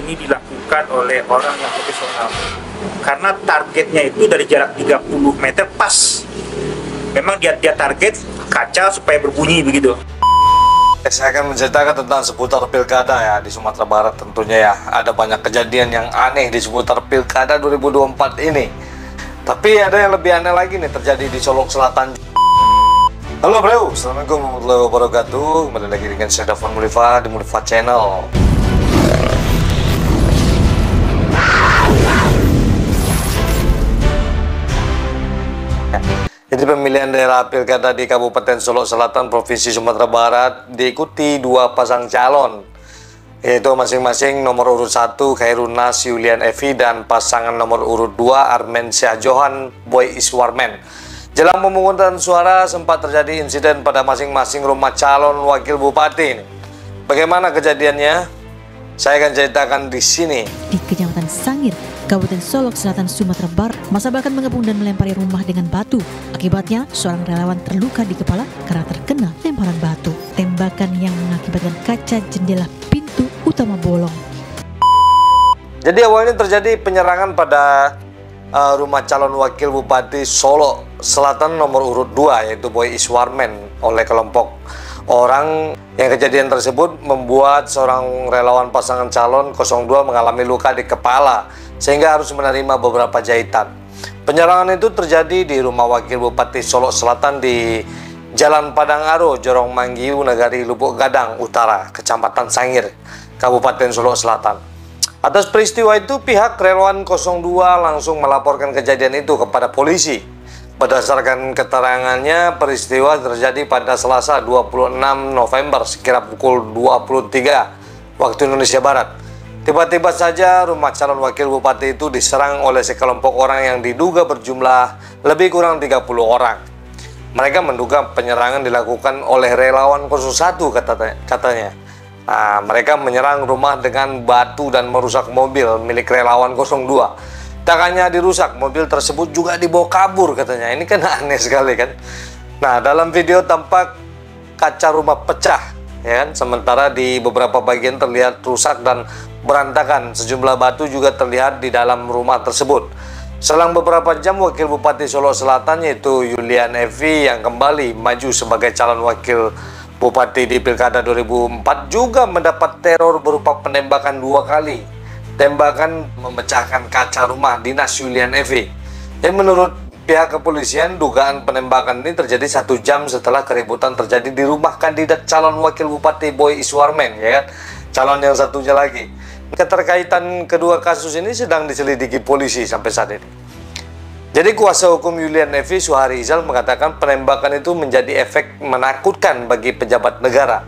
ini dilakukan oleh orang yang profesional. Karena targetnya itu dari jarak 30 meter pas. Memang dia target kaca supaya berbunyi begitu. Saya akan menceritakan tentang seputar pilkada ya di Sumatera Barat tentunya ya. Ada banyak kejadian yang aneh di seputar pilkada 2024 ini. Tapi ada yang lebih aneh lagi nih terjadi di Solok Selatan. Halo bro, assalamualaikum warahmatullahi wabarakatuh. Kembali lagi dengan saya Dafan Mulifa di Mulifa Channel. Jadi pemilihan daerah pilkada di Kabupaten Solok Selatan, Provinsi Sumatera Barat diikuti dua pasang calon, yaitu masing-masing nomor urut 1 Khairunnas Yulian Evi dan pasangan nomor urut 2 Armen Syah Johan Boy Iswarmen. Jelang pemungutan suara sempat terjadi insiden pada masing-masing rumah calon wakil bupati. Bagaimana kejadiannya? Saya akan ceritakan di sini. Di Kecamatan Sangir, Kabupaten Solok Selatan, Sumatera Barat, massa bahkan mengepung dan melempari rumah dengan batu. Akibatnya, seorang relawan terluka di kepala karena terkena lemparan batu. Tembakan yang mengakibatkan kaca jendela pintu utama bolong. Jadi awalnya terjadi penyerangan pada rumah calon wakil bupati Solok Selatan nomor urut 2, yaitu Boy Iswarmen, oleh kelompok orang. Yang kejadian tersebut membuat seorang relawan pasangan calon 02 mengalami luka di kepala sehingga harus menerima beberapa jahitan. Penyerangan itu terjadi di rumah wakil bupati Solok Selatan di Jalan Padang Aro, Jorong Manggiu, Negari Lubuk Gadang Utara, Kecamatan Sangir, Kabupaten Solok Selatan. Atas peristiwa itu pihak relawan 02 langsung melaporkan kejadian itu kepada polisi. Berdasarkan keterangannya, peristiwa terjadi pada Selasa 26 November sekira pukul 23 waktu Indonesia Barat. Tiba-tiba saja rumah calon wakil bupati itu diserang oleh sekelompok orang yang diduga berjumlah lebih kurang 30 orang. Mereka menduga penyerangan dilakukan oleh relawan 01 katanya. Nah, mereka menyerang rumah dengan batu dan merusak mobil milik relawan 02. Tak hanya dirusak, mobil tersebut juga dibawa kabur katanya. Ini kan aneh sekali kan. Nah, dalam video tampak kaca rumah pecah, ya kan. Sementara di beberapa bagian terlihat rusak dan berantakan. Sejumlah batu juga terlihat di dalam rumah tersebut. Selang beberapa jam, Wakil Bupati Solok Selatan yaitu Yulian Evi yang kembali maju sebagai calon wakil bupati di Pilkada 2004 juga mendapat teror berupa penembakan 2 kali. Tembakan memecahkan kaca rumah dinas Yulian Evi. Dan menurut pihak kepolisian, dugaan penembakan ini terjadi 1 jam setelah keributan terjadi di rumah kandidat calon wakil bupati Boy Iswarmen, ya kan? Calon yang satunya lagi. Keterkaitan kedua kasus ini sedang diselidiki polisi sampai saat ini. Jadi kuasa hukum Yulian Evi, Suhari Izal, mengatakan penembakan itu menjadi efek menakutkan bagi pejabat negara.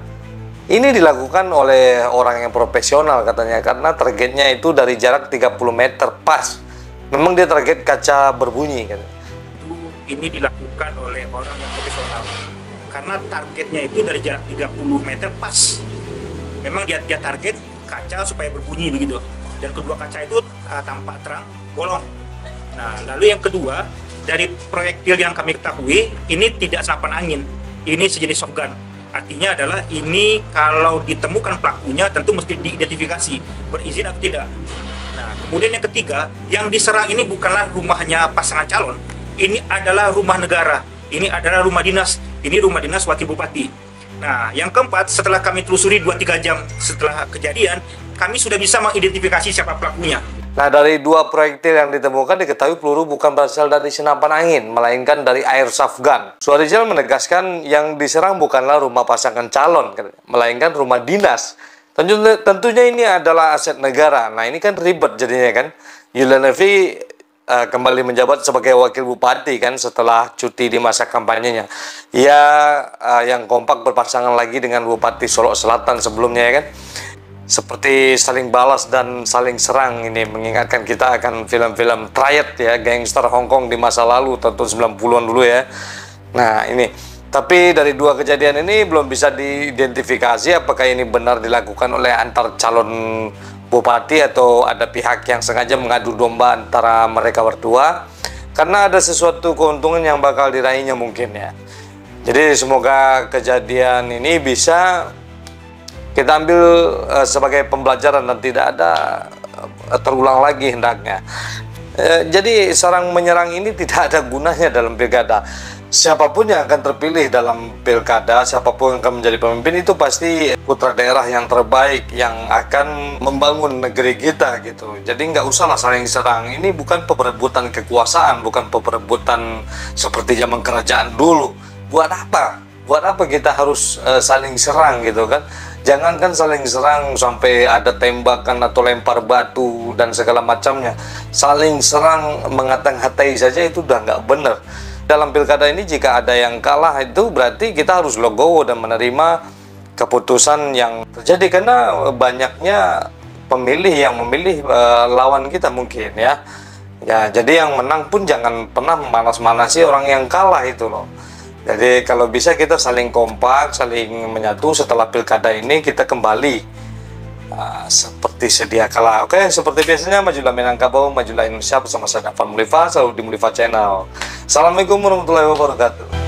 Ini dilakukan oleh orang yang profesional katanya, karena targetnya itu dari jarak 30 meter pas. Memang dia target kaca berbunyi kan. Ini dilakukan oleh orang yang profesional. Karena targetnya itu dari jarak 30 meter pas. Memang dia target kaca supaya berbunyi begitu. Dan kedua kaca itu tampak terang bolong. Nah, lalu yang kedua, dari proyektil yang kami ketahui, ini tidak senapan angin. Ini sejenis shotgun. Artinya adalah ini kalau ditemukan pelakunya tentu mesti diidentifikasi berizin atau tidak. Nah, kemudian yang ketiga, yang diserang ini bukanlah rumahnya pasangan calon. Ini adalah rumah negara. Ini adalah rumah dinas. Ini rumah dinas wakil bupati. Nah, yang keempat, setelah kami telusuri 2-3 jam setelah kejadian, kami sudah bisa mengidentifikasi siapa pelakunya. Nah, dari 2 proyektil yang ditemukan diketahui peluru bukan berasal dari senapan angin, melainkan dari airsoft gun. Suharizal menegaskan yang diserang bukanlah rumah pasangan calon, melainkan rumah dinas. Tentunya ini adalah aset negara. Nah, ini kan ribet jadinya kan. Yulian Evi kembali menjabat sebagai wakil bupati kan setelah cuti di masa kampanyenya. Ia yang kompak berpasangan lagi dengan Bupati Solok Selatan sebelumnya ya kan. Seperti saling balas dan saling serang, ini mengingatkan kita akan film-film triad ya, gangster Hong Kong di masa lalu tahun 90-an dulu ya. Nah ini, tapi dari 2 kejadian ini belum bisa diidentifikasi apakah ini benar dilakukan oleh antar calon bupati atau ada pihak yang sengaja mengadu domba antara mereka berdua, karena ada sesuatu keuntungan yang bakal diraihnya mungkin ya. Jadi semoga kejadian ini bisa kita ambil sebagai pembelajaran dan tidak ada terulang lagi hendaknya. Jadi seorang menyerang ini tidak ada gunanya dalam pilkada. Siapapun yang akan terpilih dalam pilkada, siapapun yang akan menjadi pemimpin, itu pasti putra daerah yang terbaik yang akan membangun negeri kita gitu. Jadi nggak usahlah saling serang. Ini bukan perebutan kekuasaan, bukan perebutan seperti zaman kerajaan dulu. Buat apa? Buat apa kita harus saling serang gitu kan? Jangankan saling serang sampai ada tembakan atau lempar batu dan segala macamnya. Saling serang mengatang-hatai saja itu udah nggak benar. Dalam pilkada ini jika ada yang kalah itu berarti kita harus legowo dan menerima keputusan yang terjadi, karena banyaknya pemilih yang memilih lawan kita mungkin ya. Ya, jadi yang menang pun jangan pernah memanas-manasi orang yang kalah itu loh. Jadi kalau bisa kita saling kompak, saling menyatu. Setelah pilkada ini kita kembali seperti sedia kala. Oke, seperti biasanya majulah Minangkabau, majulah Indonesia bersama saya Dafan Mulifa, selalu di Mulifa Channel. Assalamualaikum warahmatullahi wabarakatuh.